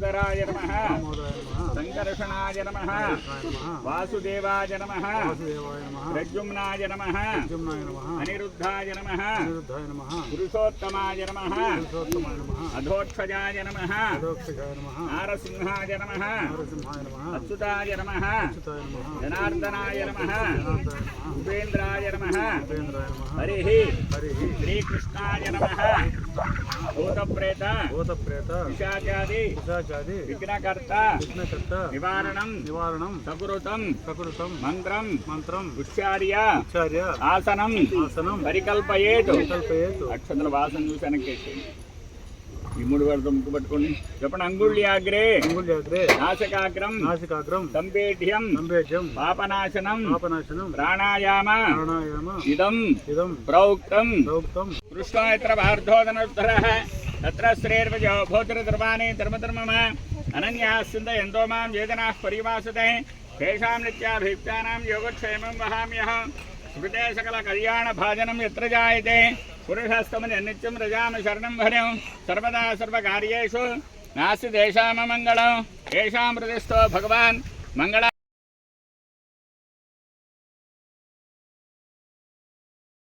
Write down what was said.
दामोदराय नमः संकर्षणाय नमः वासुदेवाय नमः प्रद्युम्नाय नमः अनिरुद्धाय नमः पुरुषोत्तमाय नमः अधोक्षजाय नमः नारसिंहाय नमः अच्युताय नमः जनार्दनाय नमः उपेन्द्राय नमः हरिः श्रीकृष्णाय नमः भूतप्रेत पिशाचादि विघ्नकर्ता निवारणं सकुरुतं मंत्रं उच्चार्य आसनं परिकल्पयेतु अक्षतल वासन చూసానకేసి ఈ మూడు వరద ముక్కు పట్టుకోండి చెప్పండి. అంగుళ్యాగ్రే నాసికాగ్రం సంపేఢ్యం పాపనాశనం ప్రాణాయామ ఇదం ప్రౌక్తం కృష్ణేత్ర భార్ధోదనోత్తరః తత్ర శ్రేర్వజో భూతిర్ధర్మాణి ధర్మధర్మమ అనన్యాస్సింద ఎంతో మాం వేదనాః పరివాసతే తేషాం నిత్యాభియుక్తానాం యోగక్షేమం వహామ్యహం స్మృతే సకల కళ్యాణ భాజనం యత్ర జాయతే పురుషస్తమని నిత్యం రజామ శరణం భరం సర్వదా సర్వకార్యేషు నాస్తి దేశామ మంగళం ఏషాం ప్రతిష్టో భగవాన్ మంగళ